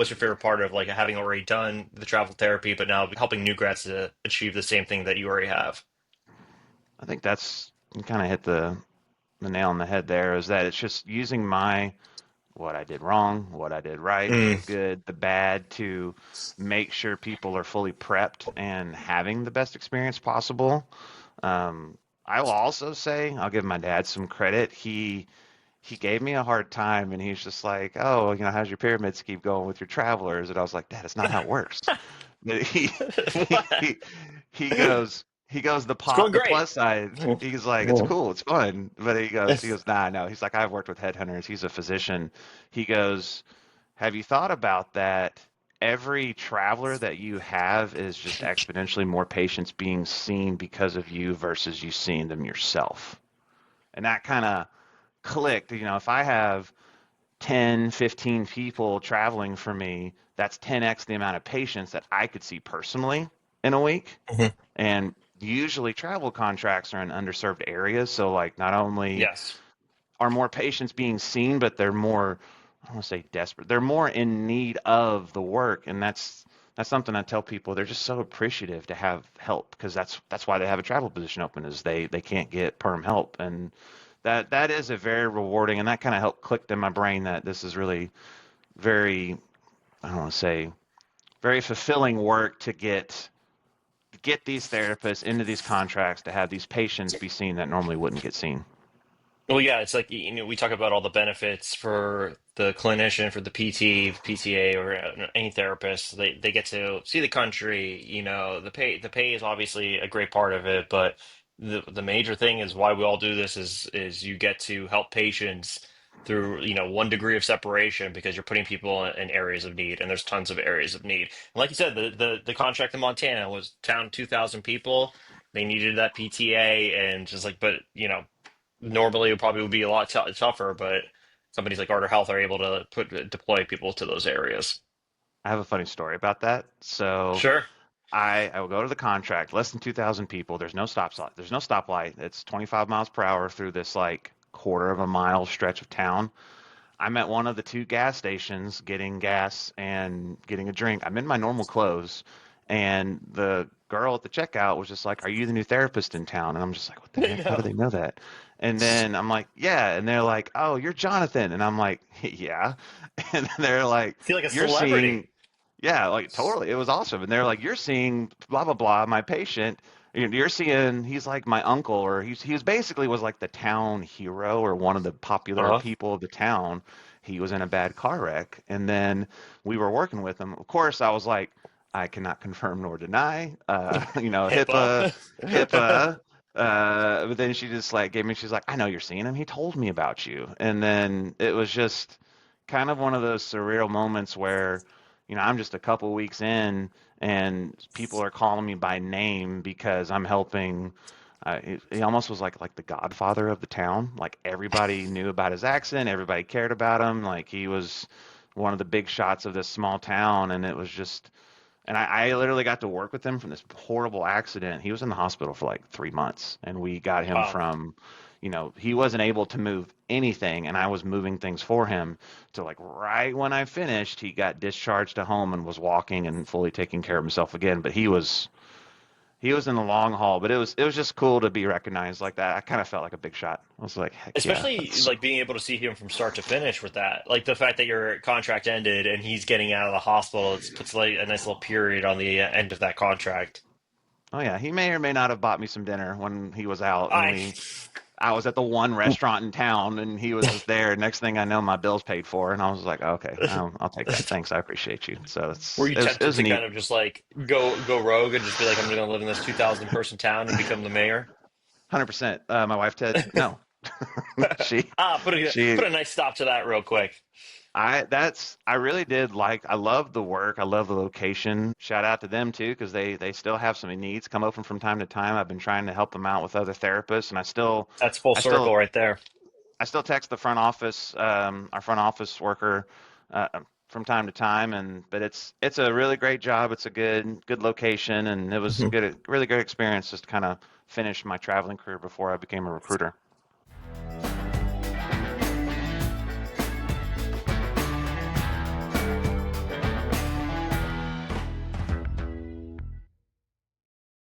what's your favorite part of like having already done the travel therapy, but now helping new grads to achieve the same thing that you already have? I think that's you kind of hit the nail on the head there is that it's just using my what I did wrong, what I did right, Mm, the good, the bad to make sure people are fully prepped and having the best experience possible. I will also say I'll give my dad some credit. He gave me a hard time and he's just like, "Oh, how's your pyramid scheme going with your travelers?" And I was like, "Dad, it's not how it works." But what? he he goes It's going the great. plus side. He's like, "It's cool, it's fun." But he goes, "Nah, no." He's like, "I've worked with headhunters." He's a physician. He goes, "Have you thought about that? Every traveler that you have is just exponentially more patients being seen because of you versus you seeing them yourself." And that kind of clicked. If I have 10, 15 people traveling for me, that's 10x the amount of patients that I could see personally in a week. Mhm. And usually travel contracts are in underserved areas. So, like, not only Yes. are more patients being seen, but they're more, I don't want to say desperate, they're more in need of the work. And that's something I tell people. They're just so appreciative to have help because that's why they have a travel position open is they can't get perm help. And that is a very rewarding, and that kind of helped clicked in my brain that this is really very, I don't want to say very fulfilling work to get these therapists into these contracts to have these patients be seen that normally wouldn't get seen. Well, yeah, it's like, we talk about all the benefits for the clinician, for the PT, PTA, or any therapist. They get to see the country, the pay is obviously a great part of it, but the major thing is why we all do this is you get to help patients through, one degree of separation because you're putting people in areas of need, and there's tons of areas of need. And like you said, the contract in Montana was town 2,000 people. They needed that PTA and just like, but normally it probably would be a lot tougher, but companies like Ardor Health are able to deploy people to those areas. I have a funny story about that. So Sure. I will go to the contract, less than 2,000 people. There's no stop sign. There's no stoplight. It's 25 miles per hour through this like quarter of a mile stretch of town. I'm at one of the two gas stations getting gas and getting a drink. I'm in my normal clothes, and the girl at the checkout was just like, "Are you the new therapist in town?" And I'm just like, "What the heck? How do No. they know that?" And then I'm like, "Yeah." And they're like, "Oh, you're Jonathan." And I'm like, "Yeah." And they're like, I feel like a "You're celebrity. seeing." Yeah, like totally. It was awesome. And they're like, "You're seeing blah blah blah, my patient. You're seeing he's like my uncle, or he was basically was like the town hero or one of the popular Uh-huh. people of the town. He was in a bad car wreck, and then we were working with him. Of course, I was like, I cannot confirm nor deny. HIPAA, HIPAA. HIPAA. But then she just like gave me. She's like, I know you're seeing him. He told me about you. And then it was just kind of one of those surreal moments where, I'm just a couple weeks in, and people are calling me by name because I'm helping. He almost was like the godfather of the town. Like everybody knew about his accent, everybody cared about him. Like he was one of the big shots of this small town, and it was just. And I literally got to work with him from this horrible accident. He was in the hospital for like 3 months, and we got him Wow. from, he wasn't able to move anything, and I was moving things for him. To like right when I finished, he got discharged to home and was walking and fully taking care of himself again. But he was in the long haul. But it was just cool to be recognized like that. I kind of felt like a big shot. I was like, heck yeah, Especially that's like being able to see him from start to finish with that. Like the fact that your contract ended and he's getting out of the hospital, it puts like a nice little period on the end of that contract. oh yeah, he may or may not have bought me some dinner when he was out, and I I was at the one restaurant in town, and he was just there. Next thing I know, my bill's paid for, and I was like, okay, I'll take that. Thanks, I appreciate you. So Were you it tempted was to neat. kind of just like go rogue and just be like, I'm gonna live in this 2,000 person town and become the mayor? 100%. My wife Ted, no, she Put she a nice stop to that real quick. I really did like I love the work. I love the location. Shout out to them too because they still have some needs come open from time to time. I've been trying to help them out with other therapists, and That's full I circle still right there. I still text the front office, our front office worker, from time to time, and but it's a really great job. It's a good location, and it was Mhm. good, really good experience just to kind of finish my traveling career before I became a recruiter.